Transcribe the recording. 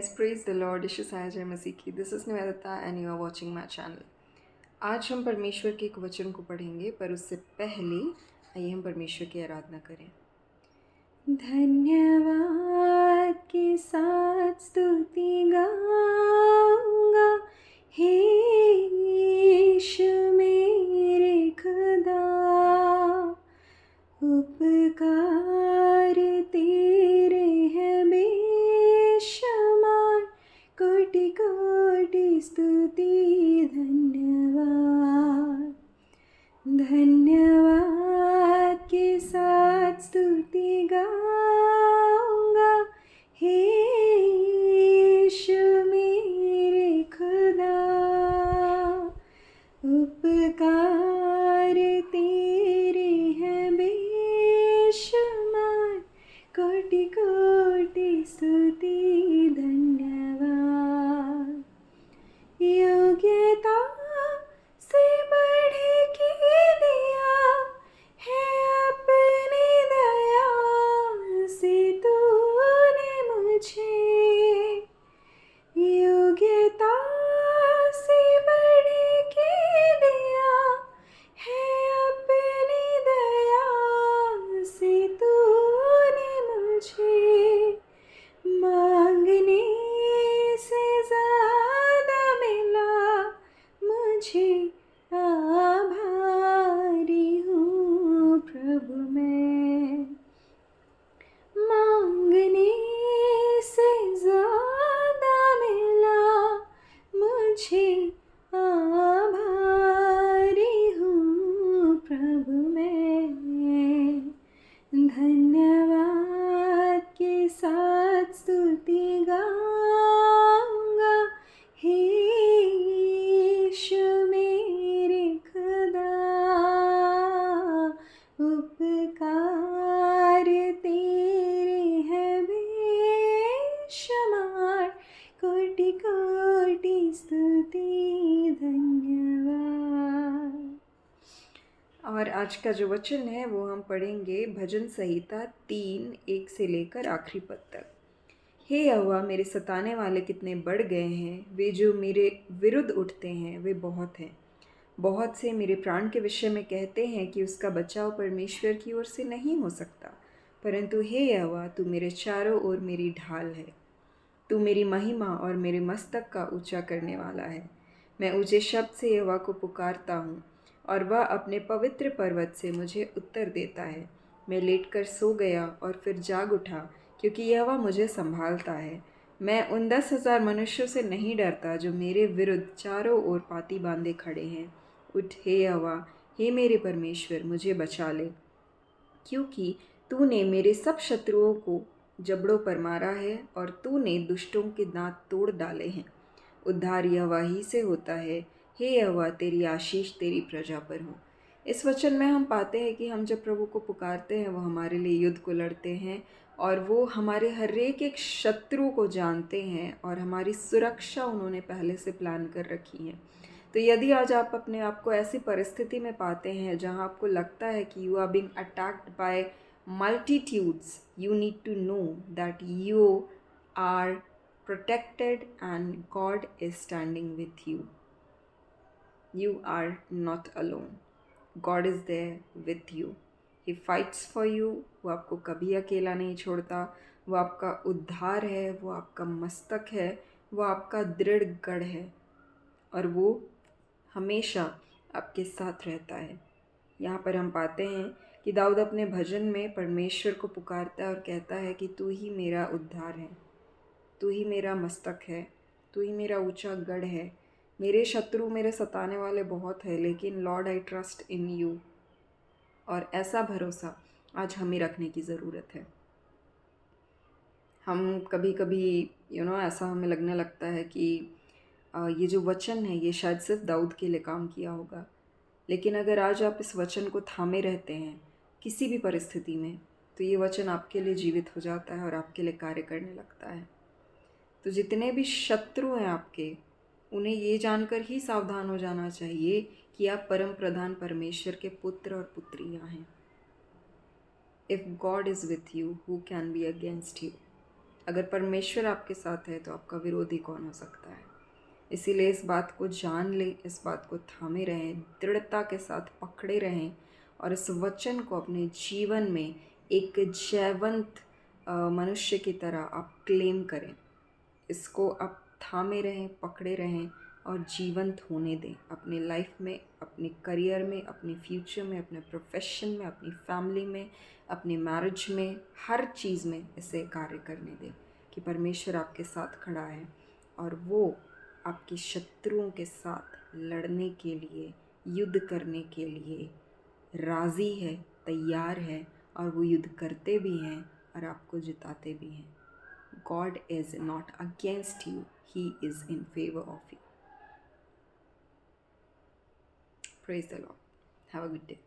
guys, praise the Lord, यीशु साया जय मसीह की। This is Nivedita and you are watching my channel. आज हम परमेश्वर के एक वचन को पढ़ेंगे, पर उससे पहले आइए हम परमेश्वर की आराधना करें। धन्यवाद के साथ स्तुति गाऊंगा, हे यीशु मेरे खुदा, उपकार तेरे हैं बेशुमार, कोटि कोटि स्तुति धन्यवाद। धन्यवाद के साथ स्तुति गाऊंगा, हे यीशु मेरे खुदा, उपकार तेरे हैं बेशुमार, कोटि कोटि स्तुति धन्यवाद। योग्यता से बढ़ के दिया है अपनी दया से तूने मुझे, योग्यता से बढ़ के दिया है अपनी दया से तूने मुझे, मांगने से ज़्यादा मिला मुझे, आभारी हूँ प्रभु मैं। मांगने से ज़्यादा मिला मुझे, आभारी हूँ प्रभु मैं। धन्यवाद के साथ स्तुति गाऊंगा, हे यीशु मेरे खुदा, उपकार तेरे हैं बेशुमार, कोटि कोटि स्तुति धन्यवाद। और आज का जो वचन है वो हम पढ़ेंगे भजन संहिता 3:1 से लेकर आखिरी पद तक। हे यहोवा, मेरे सताने वाले कितने बढ़ गए हैं, वे जो मेरे विरुद्ध उठते हैं वे बहुत हैं। बहुत से मेरे प्राण के विषय में कहते हैं कि उसका बचाव परमेश्वर की ओर से नहीं हो सकता, परंतु हे यहोवा, तू मेरे चारों ओर मेरी ढाल है। तू मेरी महिमा और मेरे मस्तक का ऊंचा करने वाला है। मैं ऊंचे शब्द से यहोवा को पुकारता हूँ और वह अपने पवित्र पर्वत से मुझे उत्तर देता है। मैं लेटकर सो गया और फिर जाग उठा, क्योंकि यहोवा मुझे संभालता है। मैं उन 10,000 मनुष्यों से नहीं डरता जो मेरे विरुद्ध चारों ओर पाती बांधे खड़े हैं। उठ हे यहोवा, हे मेरे परमेश्वर, मुझे बचा ले, क्योंकि तूने मेरे सब शत्रुओं को जबड़ों पर मारा है और तूने दुष्टों के दांत तोड़ डाले हैं। उद्धार यहोवा ही से होता है। हे यहोवा, तेरी आशीष तेरी प्रजा पर हो। इस वचन में हम पाते हैं कि हम जब प्रभु को पुकारते हैं वो हमारे लिए युद्ध को लड़ते हैं और वो हमारे हर एक शत्रु को जानते हैं और हमारी सुरक्षा उन्होंने पहले से प्लान कर रखी है। तो यदि आज आप अपने आप को ऐसी परिस्थिति में पाते हैं जहां आपको लगता है कि you are being attacked by multitudes, you need to know that you are protected and God is standing with you. You are not alone. God is there with you. He fights for you. वो आपको कभी अकेला नहीं छोड़ता। वो आपका उद्धार है, वो आपका मस्तक है, वो आपका दृढ़ गढ़ है और वो हमेशा आपके साथ रहता है। यहाँ पर हम पाते हैं कि दाऊद अपने भजन में परमेश्वर को पुकारता है और कहता है कि तू ही मेरा उद्धार है, तू ही मेरा मस्तक है, तू ही मेरा ऊंचा गढ़ है। मेरे शत्रु मेरे सताने वाले बहुत है, लेकिन Lord I trust in you. और ऐसा भरोसा आज हमें रखने की ज़रूरत है। हम कभी कभी ऐसा हमें लगने लगता है कि ये जो वचन है ये शायद सिर्फ दाऊद के लिए काम किया होगा, लेकिन अगर आज आप इस वचन को थामे रहते हैं किसी भी परिस्थिति में, तो ये वचन आपके लिए जीवित हो जाता है और आपके लिए कार्य करने लगता है। तो जितने भी शत्रु हैं आपके, उन्हें ये जानकर ही सावधान हो जाना चाहिए कि आप परम प्रधान परमेश्वर के पुत्र और पुत्रियां हैं। If God is with you, who can be against you. अगर परमेश्वर आपके साथ है तो आपका विरोधी कौन हो सकता है। इसीलिए इस बात को जान लें, इस बात को थामे रहें, दृढ़ता के साथ पकड़े रहें और इस वचन को अपने जीवन में एक जैवंत मनुष्य की तरह आप क्लेम करें। इसको आप थामे रहें, पकड़े रहें और जीवंत होने दें अपने लाइफ में, अपने करियर में, अपने फ्यूचर में, अपने प्रोफेशन में, अपनी फैमिली में, अपनी मैरिज में, हर चीज़ में इसे कार्य करने दें कि परमेश्वर आपके साथ खड़ा है और वो आपके शत्रुओं के साथ लड़ने के लिए, युद्ध करने के लिए राज़ी है, तैयार है और वो युद्ध करते भी हैं और आपको जिताते भी हैं। God is not against you, He is in favor of you. Praise the Lord. Have a good day.